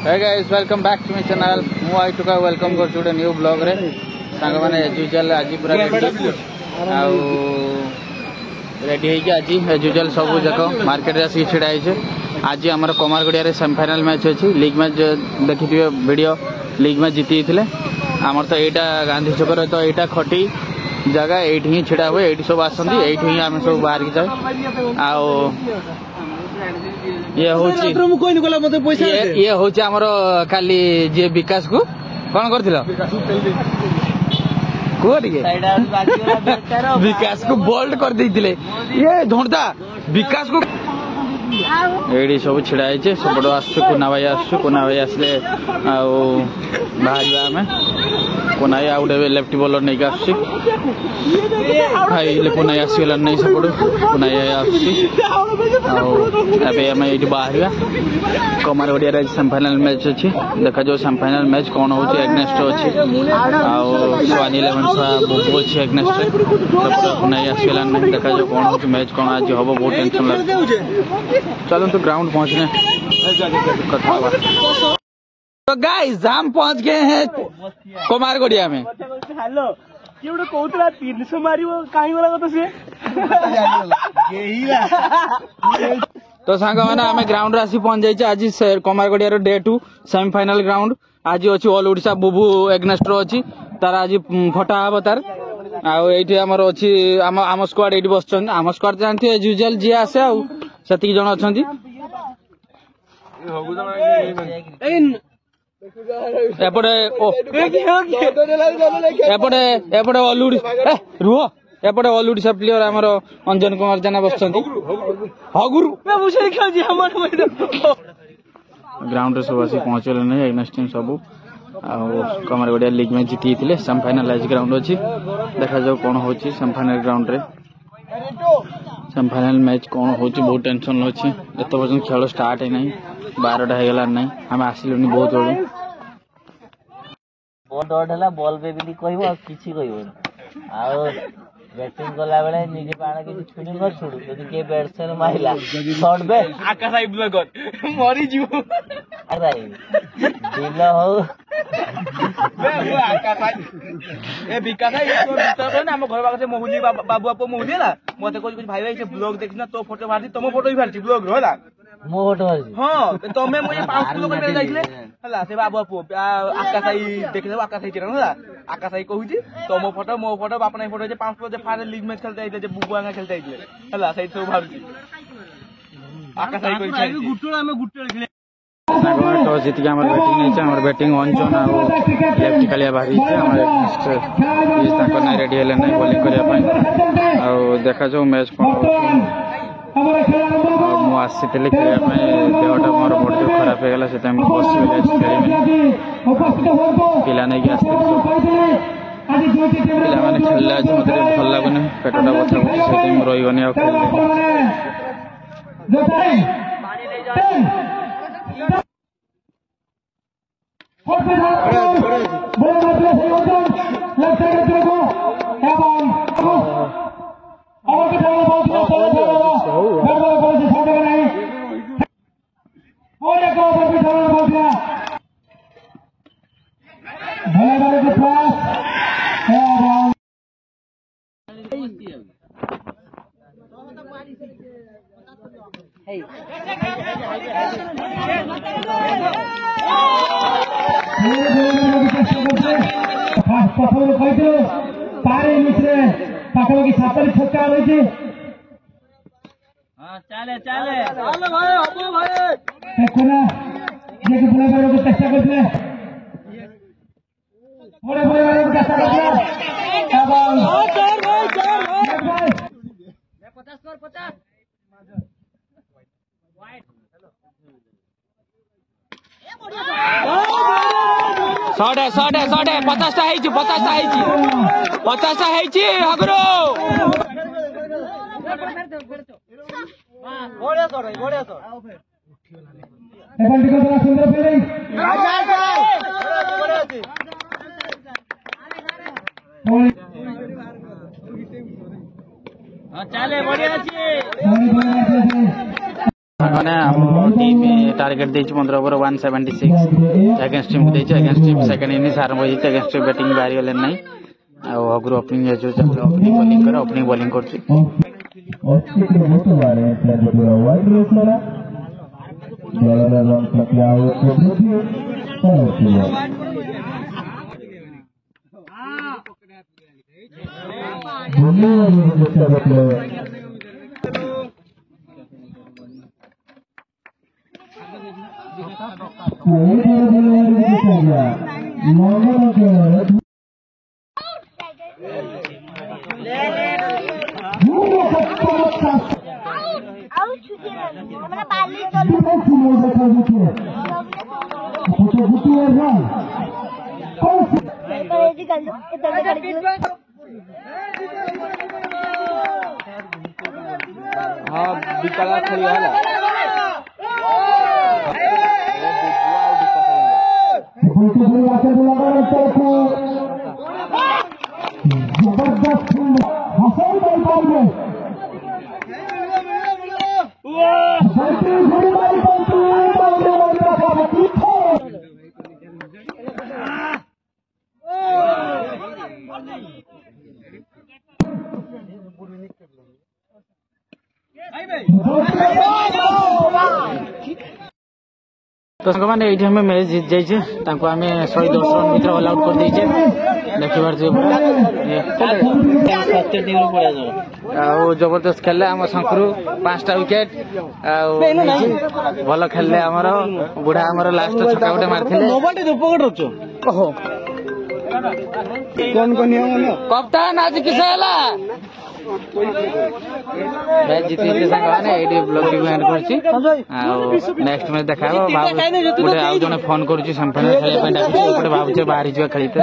Hey guys, welcome back to my channel. Mu I took a welcome go to new vlog re. Sang mane as usual aji pura ready. Au ready है कि आजी as usual सब जको market रे आसी छिड़ा है आज हमर कमारगड़िया रे सेमीफाइनल मैच अछि लीग मैच देखि दियो वीडियो लीग मैच जीती थिले हमर तो एटा गांधी चौक रे तो एटा खटी जगह एठी ही छिड़ा हुए एठी सब आसंदी एठी ही हम सब बाहर की जाय आओ ये होची ये होची हमरो काली जे विकास को कोन करथिलो विकास को बोल्ड कर देथिले ये ढोंडता विकास को एडी सब छिड़ा है सब कोना भाई आसले बाहर आम कोना आउटे लेफ्ट बॉलर नहीं आस कोना आसगला नहीं सब कोना आम ये बाहर कमारगड़िया सेमीफाइनल मैच अच्छी देखा जो सेमीफाइनल मैच कौन हो एग्नेस्ट अच्छी स्वानी 11 बुबू अच्छी एग्नेस्ट कोना आसगला नहीं देखा जो कौन हो मैच कौन आज हम बहुत टेंशन लगे चलो तो ग्राउंड पहुंचने तो गाइस हम पहुंच गए हैं कमारगड़िया में हेलो ये गोटे कहूला 300 मारिबो काई वाला कत से तो सांग माने आमे ग्राउंड रासी पहुंच जाई छ आज कमारगड़िया रो डे 2 सेमीफाइनल ग्राउंड आज अछि ऑल ओडिसा बुबू एग्नेस्ट रो अछि तार आज फटा हबो तार आ एठी हमर अछि आम स्क्वाड एठी बसछन आम स्क्वाड जानथि एज यूजुअल जे आसे आ सती जण अछंती एपटे ऑलउड रुह एपटे ऑल ओडिसा प्लेयर हमर अंजन कुमार जाना बसछंती हगुरु ग्राउंड रे सब आसी पहुंचले नै एग्नेस्ट टीम सब कमारगड़िया लीग में जीती थिले सेमीफाइनल आज ग्राउंड अछि देखा जाऊ कोन होची सेमीफाइनल ग्राउंड रे सेमीफाइनल मैच कौन हो बहुत टेंशन अच्छी एत पर्यटन खेल स्टार्ट है नहीं 12टा हो गला नहीं आम आसिलुनी बहुत बड़ू बॉल डॉट है बॉल पे भी कहबो किछि कहबो आ बैटिंग कला बेले निजे पाना के छुनी न छुडू यदि के बैट्समैन माइला शॉट बे आकाश आई ब्लॉगर मरी जीव अरे दिल हो बे वो आकाश आई ए विकास आई तो भीतर हम घर बाग से मोहुली बाबू आपो मोहुली ना मते कुछ भाई भाई से ब्लॉग देखना तो फोटो मारती तुम फोटो भी मारती ब्लॉग रो होला मो फोटो मारती हां तमे मुझे 5 किलो कर जाइले हला से बाबू आपो आकाश आई देख ले आकाश आई चिरा होला आकाश आई कहूची तुम फोटो मो फोटो बाप नहीं फोटो जे 5 किलो जे फाइनल लीग मैच खेलते आइले जे बुबुआंगा खेलते आइले हला सही सब भाबची आकाश आई कहूची गुट्टोला में गुट्टोल खेले टॉस जीत के हमारे बैटिंग नहीं हमर बैटिंग ऑन जोन आ लेफ्ट कालिया बाहरी छे हमर इस तक ना रेडी हेले नहीं बॉलिंग करिया पई आ देखा जो मैच कोन मु आसीले खेलिया पई देहटा मोर बड खराब हो गेला से टाइम पॉसिबल है खेली पिला नहीं आस्ते पिला माने खेलला आज मते भल लागने पेटटा बथा बथि से टाइम रहिबनी आ चले चले भाई अबो भाई देखना ये कि बुला बारे को चेष्टा करते बड़े बड़े बारे को चेष्टा करते अब भाई 50 स्कोर 50 शॉट है 50टा हैछि 50टा हैछि हगरो बढ़िया सर এখন দিকে বলা সুন্দর ফিল্ডিং चले बढ़िया अच्छी माने टीम टार्गेट देछि 15 ओवर 176 अगेंस्ट टीम देछि अगेंस्ट टीम सेकंड इनिंग्स आरंभ होई अगेंस्ट टीम बैटिंग बारी गले नहीं आ अग्रो ओपनिंग जो ओपनिंग बॉलिंग करे ओपनिंग बॉलिंग करछि हाँ बिकाला खेल है तो साने ये हमें मैच जीत जाइए आम 110 रन भर ऑल आउट कर देचे देखी जबरदस्त खेले आम शंकरू 5टा विकेट भल खेले आमर बुढ़ा आमर लास्ट छक्का गोटे मारथिले कप्तान आज किस मैच जीती साने ये ब्लॉग टी एंड कर नेक्स्ट मैच देखा गोटे आउ जने फोन करुच्ची सेमीफाइनल खेल भावुचे बाहरी जा खेलते